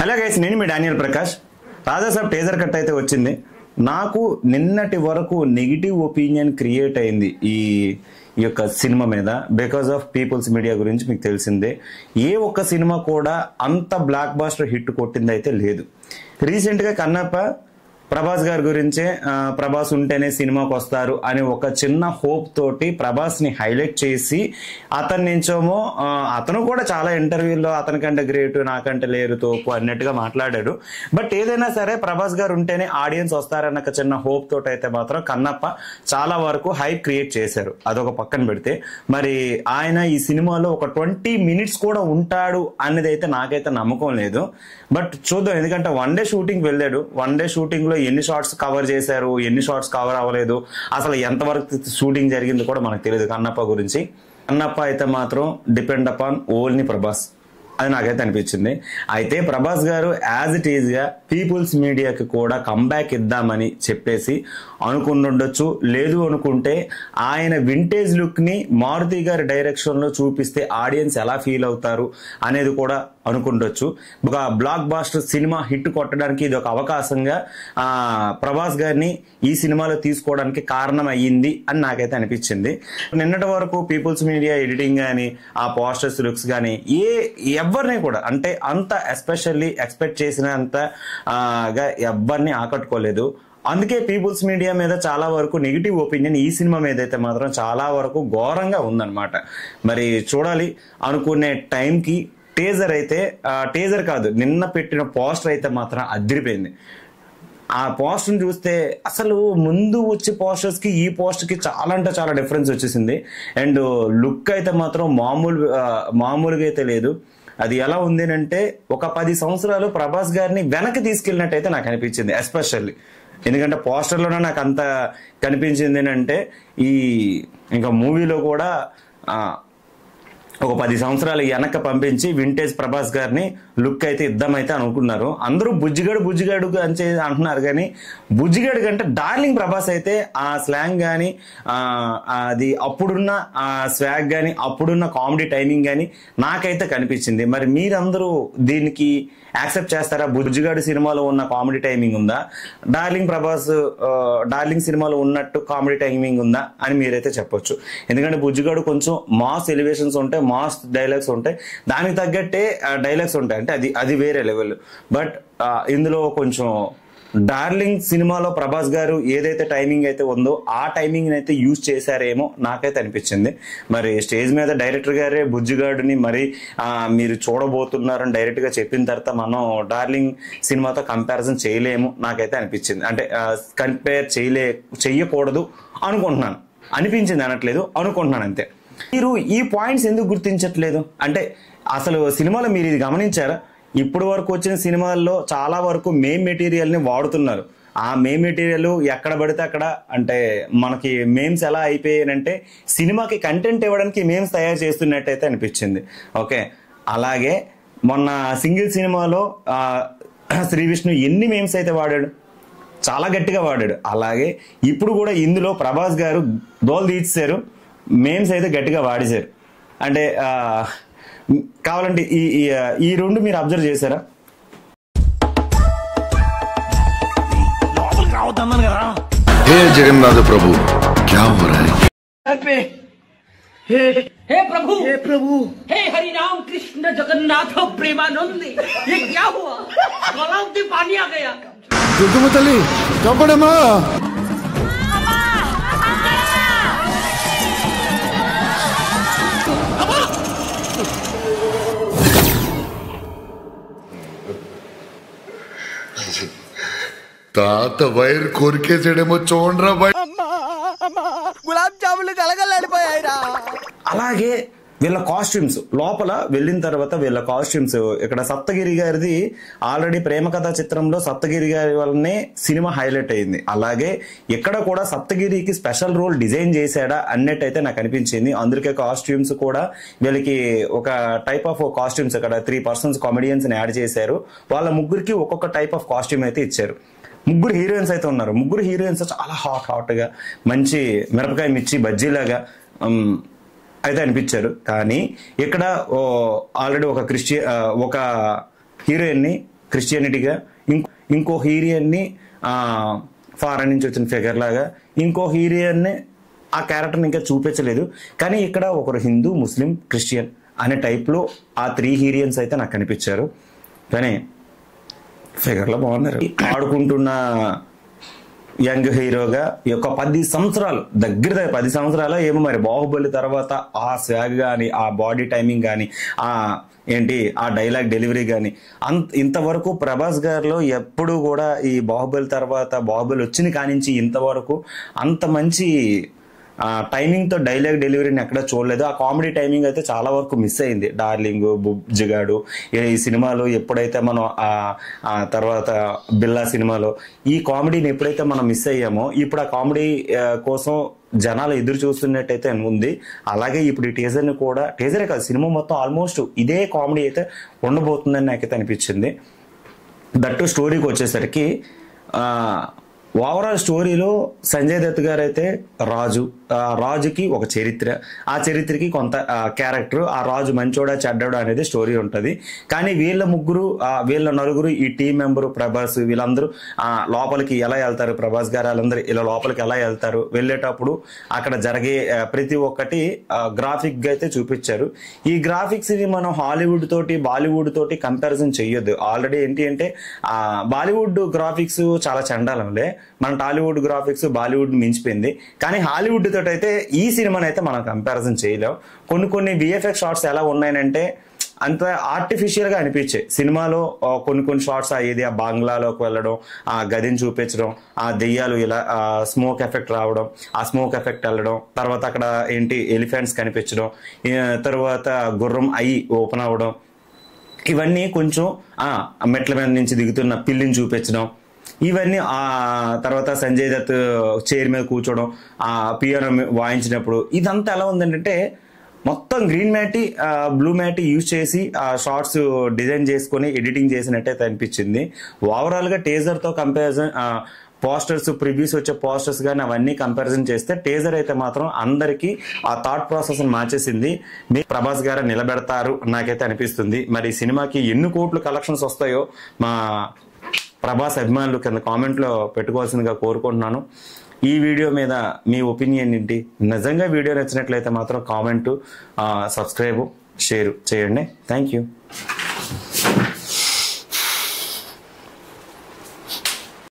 Hello guys, నేను మీ Daniel Prakash. Raja Saab teaser cut అయితే వచ్చింది. నాకు నిన్నటి వరకు నెగిటివ్ ఒపీనియన్ క్రియేట్ అయింది ఈ యొక్క సినిమా మీద బికాస్ ఆఫ్ పీపుల్స్ మీడియా గురించి మీకు తెలిసిందే. ఏ ఒక్క సినిమా కూడా అంత బ్లాక్ బాస్టర్ హిట్ కొట్టింది అయితే లేదు. రీసెంట్గా కన్నప్ప ప్రభాస్ గారి గురించే ప్రభాస్ ఉంటేనే సినిమాకి వస్తారు అని ఒక చిన్న హోప్ తోటి ప్రభాస్ ని హైలైట్ చేసి అతని నుంచేమో అతను కూడా చాలా ఇంటర్వ్యూల్లో అతనికంటే గ్రేట్ నాకంటే లేరు తోపు అన్నట్టుగా మాట్లాడాడు. బట్ ఏదైనా సరే ప్రభాస్ గారు ఉంటేనే ఆడియన్స్ వస్తారన్న ఒక చిన్న హోప్ తోటి అయితే మాత్రం కన్నప్ప చాలా వరకు హైప్ క్రియేట్ చేశారు. అదొక పక్కన పెడితే మరి ఆయన ఈ సినిమాలో ఒక 20 minutes కూడా ఉంటాడు అనేది అయితే నాకైతే నమ్మకం లేదు. బట్ చూద్దాం, ఎందుకంటే వన్ డే షూటింగ్ వెళ్ళాడు. వన్ డే షూటింగ్ లో ఎన్ని షార్ట్స్ కవర్ చేశారు, ఎన్ని షార్ట్స్ కవర్ అవ్వలేదు, అసలు ఎంతవరకు షూటింగ్ జరిగింది కూడా మనకు తెలియదు కన్నప్ప గురించి. కన్నప్ప అయితే మాత్రం డిపెండ్ అపాన్ ఓన్లీ ప్రభాస్, అది నాకైతే అనిపించింది. అయితే ప్రభాస్ గారు యాజ్ ఇట్ ఈజ్ గా పీపుల్స్ మీడియాకి కూడా కంబ్యాక్ ఇద్దామని చెప్పేసి అనుకుంటుండొచ్చు. లేదు అనుకుంటే ఆయన వింటేజ్ లుక్ ని మారుతి గారి డైరెక్షన్ లో చూపిస్తే ఆడియన్స్ ఎలా ఫీల్ అవుతారు అనేది కూడా అనుకుంటొచ్చు. ఒక బ్లాక్ బాస్టర్ సినిమా హిట్ కొట్టడానికి ఇది ఒక అవకాశంగా ప్రభాస్ గారిని ఈ సినిమాలో తీసుకోవడానికి కారణం అయ్యింది అని నాకైతే అనిపించింది. నిన్నటి వరకు పీపుల్స్ మీడియా ఎడిటింగ్ కానీ ఆ పోస్టర్స్ లుక్స్ కానీ ఎవరిని కూడా అంటే అంత ఎస్పెషల్లీ ఎక్స్పెక్ట్ చేసినంత ఎవరిని ఆకట్టుకోలేదు. అందుకే పీపుల్స్ మీడియా మీద చాలా వరకు నెగిటివ్ ఒపీనియన్ ఈ సినిమా మీద అయితే మాత్రం చాలా వరకు ఘోరంగా ఉందన్నమాట. మరి చూడాలి. అనుకునే టైంకి టీజర్ కాదు, నిన్న పెట్టిన పోస్టర్ అయితే మాత్రం అదిరిపోయింది. ఆ పోస్టర్ని చూస్తే అసలు ముందు వచ్చే పోస్టర్స్ కి ఈ పోస్టర్ కి చాలా అంటే చాలా డిఫరెన్స్ వచ్చేసింది. అండ్ లుక్ అయితే మాత్రం మామూలుగా అయితే లేదు. అది ఎలా ఉంది అంటే ఒక 10 సంవత్సరాలు ప్రభాస్ గారిని వెనక్కి తీసుకెళ్ళినట్టయితే నాకు అనిపించింది. ఎస్పెషల్లీ ఎందుకంటే పోస్టర్లోనే నాకు అంత కనిపించింది అంటే ఇంకా మూవీలో కూడా ఒక 10 సంవత్సరాలు వెనక్కి పంపించి వింటేజ్ ప్రభాస్ గారిని లుక్ అయితే ఇద్దామైతే అనుకున్నారు. అందరూ బుజ్జిగాడు అని అంటున్నారు, కానీ బుజ్జిగాడు కంటే డార్లింగ్ ప్రభాస్ అయితే ఆ స్లాంగ్ కానీ అది అప్పుడున్న ఆ స్వాగ్ కానీ అప్పుడున్న కామెడీ టైమింగ్ కానీ నాకైతే కనిపించింది. మరి మీరందరూ దీనికి యాక్సెప్ట్ చేస్తారా? బుజ్జిగాడు సినిమాలో ఉన్న కామెడీ టైమింగ్ ఉందా, డార్లింగ్ సినిమాలో ఉన్నట్టు కామెడీ టైమింగ్ ఉందా అని మీరైతే చెప్పొచ్చు. ఎందుకంటే బుజ్జిగాడు కొంచెం మాస్ ఎలివేషన్స్ ఉంటాయి, మాస్ డైలాగ్స్ ఉంటాయి, దానికి తగ్గట్టే డైలాగ్స్ ఉంటాయి, అంటే అది వేరే లెవెల్. బట్ ఇందులో కొంచెం డార్లింగ్ సినిమాలో ప్రభాస్ గారు ఏదైతే టైమింగ్ అయితే ఉందో ఆ టైమింగ్ అయితే యూజ్ చేశారేమో నాకైతే అనిపించింది. మరి స్టేజ్ మీద డైరెక్టర్ గారే బుజ్జిగాడిని మరి మీరు చూడబోతున్నారని డైరెక్ట్ గా చెప్పిన తర్వాత మనం డార్లింగ్ సినిమాతో కంపారిజన్ చేయలేము నాకైతే అనిపించింది. అంటే కంపేర్ చెయ్యకూడదు అనుకుంటున్నాను, అనిపించింది అనట్లేదు, అనుకుంటున్నాను అంతే. మీరు ఈ పాయింట్స్ ఎందుకు గుర్తించట్లేదు అంటే అసలు సినిమాలో మీరు ఇది గమనించారా? ఇప్పుడు వరకు వచ్చిన సినిమాల్లో చాలా వరకు మెయిన్ మెటీరియల్ ని వాడుతున్నారు. ఆ మెయిన్ మెటీరియల్ ఎక్కడ పడితే అక్కడ, అంటే మనకి మేమ్స్ ఎలా అయిపోయాయంటే సినిమాకి కంటెంట్ ఇవ్వడానికి మేమ్స్ తయారు చేస్తున్నట్టయితే అనిపించింది. ఓకే, అలాగే మొన్న సింగిల్ సినిమాలో శ్రీ విష్ణు ఎన్ని మేమ్స్ అయితే వాడాడు, చాలా గట్టిగా వాడాడు. అలాగే ఇప్పుడు కూడా ఇందులో ప్రభాస్ గారు దోలు తీర్చారు, మేమ్స్ అయితే గట్టిగా వాడేశారు. అంటే కావాలంటే ఈ రెండు మీరు అబ్జర్వ్ చేశారా? हे जगन्नाथ प्रभु, क्या हो रहा है? हे प्रभु, हे हरि राम कृष्ण जगन्नाथ प्रेमानंद, ये क्या हुआ? गलाव में पानी आ गया। दुर्गमतली कपड़े माँ తాత వైర్ కొరికేసాడేమో చూడరా బాయ్. గులాబ్ జాములు కలగలడిపోయాయిరా. అలాగే వీళ్ళ కాస్ట్యూమ్స్ లోపల వెళ్ళిన తర్వాత వీళ్ళ కాస్ట్యూమ్స్ ఇక్కడ సప్తగిరి గారిది ఆల్రెడీ ప్రేమ కథా చిత్రంలో సప్తగిరి గారి వల్లనే సినిమా హైలైట్ అయింది. అలాగే ఇక్కడ కూడా సప్తగిరికి స్పెషల్ రోల్ డిజైన్ చేశాడా అన్నట్టయితే నాకు అనిపించింది. అందుకే కాస్ట్యూమ్స్ కూడా వీళ్ళకి ఒక టైప్ ఆఫ్ కాస్ట్యూమ్స్ ఇక్కడ 3 persons కామెడియన్స్ ని యాడ్ చేశారు. వాళ్ళ ముగ్గురికి ఒక్కొక్క టైప్ ఆఫ్ కాస్ట్యూమ్ అయితే ఇచ్చారు. ముగ్గురు హీరోయిన్స్ అయితే ఉన్నారు. ముగ్గురు హీరోయిన్స్ చాలా హాట్ గా మంచి మిరపకాయ మిర్చి బజ్జీలాగా అయితే అనిపించారు. కానీ ఇక్కడ ఆల్రెడీ ఒక హీరోయిన్ ని క్రిస్టియానిటీగా, ఇంకో హీరోయిన్ని ఫారెన్ నుంచి వచ్చిన ఫిగర్ లాగా ఇంకో హీరోయిన్ని ఆ క్యారెక్టర్ని ఇంకా చూపించలేదు. కానీ ఇక్కడ ఒకరు హిందూ, ముస్లిం, క్రిస్టియన్ అనే టైప్లో ఆ 3 హీరోయిన్స్ అయితే నాకు కనిపించారు. కానీ ఫిగర్లో బాగున్నారు. ఆడుకుంటున్న యంగ్ హీరోగా ఈ యొక్క 10 సంవత్సరాలు దగ్గర 10 సంవత్సరాలు ఏమో మరి బాహుబలి తర్వాత ఆ స్వాగ్ కానీ, ఆ బాడీ టైమింగ్ కానీ, ఆ డైలాగ్ డెలివరీ కానీ ఇంతవరకు ప్రభాస్ గారిలో ఎప్పుడు కూడా ఈ బాహుబలి తర్వాత, బాహుబలి వచ్చిన కానించి ఇంతవరకు అంత మంచి టైమింగ్తో డైలాగ్ డెలివరీని ఎక్కడ చూడలేదు. ఆ కామెడీ టైమింగ్ అయితే చాలా వరకు మిస్ అయింది. డార్లింగ్, బుజ్జిగాడు ఈ సినిమాలో ఎప్పుడైతే మనం తర్వాత బిల్లా సినిమాలో ఈ కామెడీని ఎప్పుడైతే మనం మిస్ అయ్యామో ఇప్పుడు ఆ కామెడీ కోసం జనాలు ఎదురు చూస్తున్నట్టయితే ఉంది. అలాగే ఇప్పుడు ఈ టీజరే కాదు, సినిమా మొత్తం ఆల్మోస్ట్ ఇదే కామెడీ అయితే ఉండబోతుందని నాకైతే అనిపించింది. దట్టు స్టోరీకి వచ్చేసరికి ఓవరాల్ స్టోరీలో సంజయ్ దత్ గారు అయితే రాజుకి ఒక చరిత్ర, ఆ చరిత్రకి కొంత క్యారెక్టర్, ఆ రాజు మంచోడా చెడ్డాడా అనేది స్టోరీ ఉంటుంది. కానీ వీళ్ళ నలుగురు ఈ టీం మెంబరు ప్రభాస్ వీళ్ళందరూ లోపలికి ఎలా వెళ్తారు, ప్రభాస్ గారు వాళ్ళందరూ ఇలా లోపలికి ఎలా వెళ్తారు, వెళ్ళేటప్పుడు అక్కడ జరిగే ప్రతి ఒక్కటి గ్రాఫిక్ గా అయితే చూపించారు. ఈ గ్రాఫిక్స్ ని మనం హాలీవుడ్ తోటి, బాలీవుడ్ తోటి కంపారిజన్ చెయ్యొద్దు. ఆల్రెడీ ఏంటి అంటే బాలీవుడ్ గ్రాఫిక్స్ చాలా చండాలంలే, మన టాలీవుడ్ గ్రాఫిక్స్ బాలీవుడ్ మించిపోయింది. కానీ హాలీవుడ్ తోటి అయితే ఈ సినిమాని అయితే మనం కంపారిజన్ చేయలేం. కొన్ని విఎఫ్ఎక్స్ షాట్స్ ఎలా ఉన్నాయంటే అంత ఆర్టిఫిషియల్ గా అనిపించాయి. సినిమాలో కొన్ని షార్ట్స్ ఏది ఆ బంగ్లాలోకి వెళ్ళడం, ఆ గదిని చూపించడం, ఆ దెయ్యాలు ఇలా స్మోక్ ఎఫెక్ట్ రావడం, ఆ స్మోక్ ఎఫెక్ట్ వెళ్ళడం, తర్వాత అక్కడ ఎలిఫెంట్స్ కనిపించడం, తర్వాత గుర్రం ఓపెన్ అవ్వడం, ఇవన్నీ కొంచెం మెట్ల మీద నుంచి దిగుతున్న పిల్లిని చూపించడం, ఇవన్నీ ఆ తర్వాత సంజయ్ దత్ చైర్ మీద కూర్చోవడం, ఆ పియానో వాయించినప్పుడు ఇదంతా ఎలా ఉందంటే మొత్తం green mat, blue mat use చేసి ఆ షార్ట్స్ డిజైన్ చేసుకుని ఎడిటింగ్ చేసినట్టయితే అనిపించింది. ఓవరాల్ గా టీజర్ తో కంపారిజన్, పోస్టర్స్, ప్రివ్యూస్ వచ్చే పోస్టర్స్ కానీ అవన్నీ కంపారిజన్ చేస్తే టీజర్ అయితే మాత్రం అందరికీ ఆ థాట్ ప్రాసెస్ ని మార్చేసింది. ప్రభాస్ గారు నిలబెడతారు నాకైతే అనిపిస్తుంది. మరి ఈ సినిమాకి ఎన్ని కోట్లు కలెక్షన్స్ వస్తాయో మా ప్రభాస్ అభిమానులు కింద కామెంట్లో పెట్టుకోవాల్సిందిగా కోరుకుంటున్నాను. ఈ వీడియో మీద మీ ఒపీనియన్ ఏంటి? నిజంగా వీడియో నచ్చినట్లయితే మాత్రం కామెంటు, సబ్స్క్రైబ్, షేర్ చేయండి. Thank you.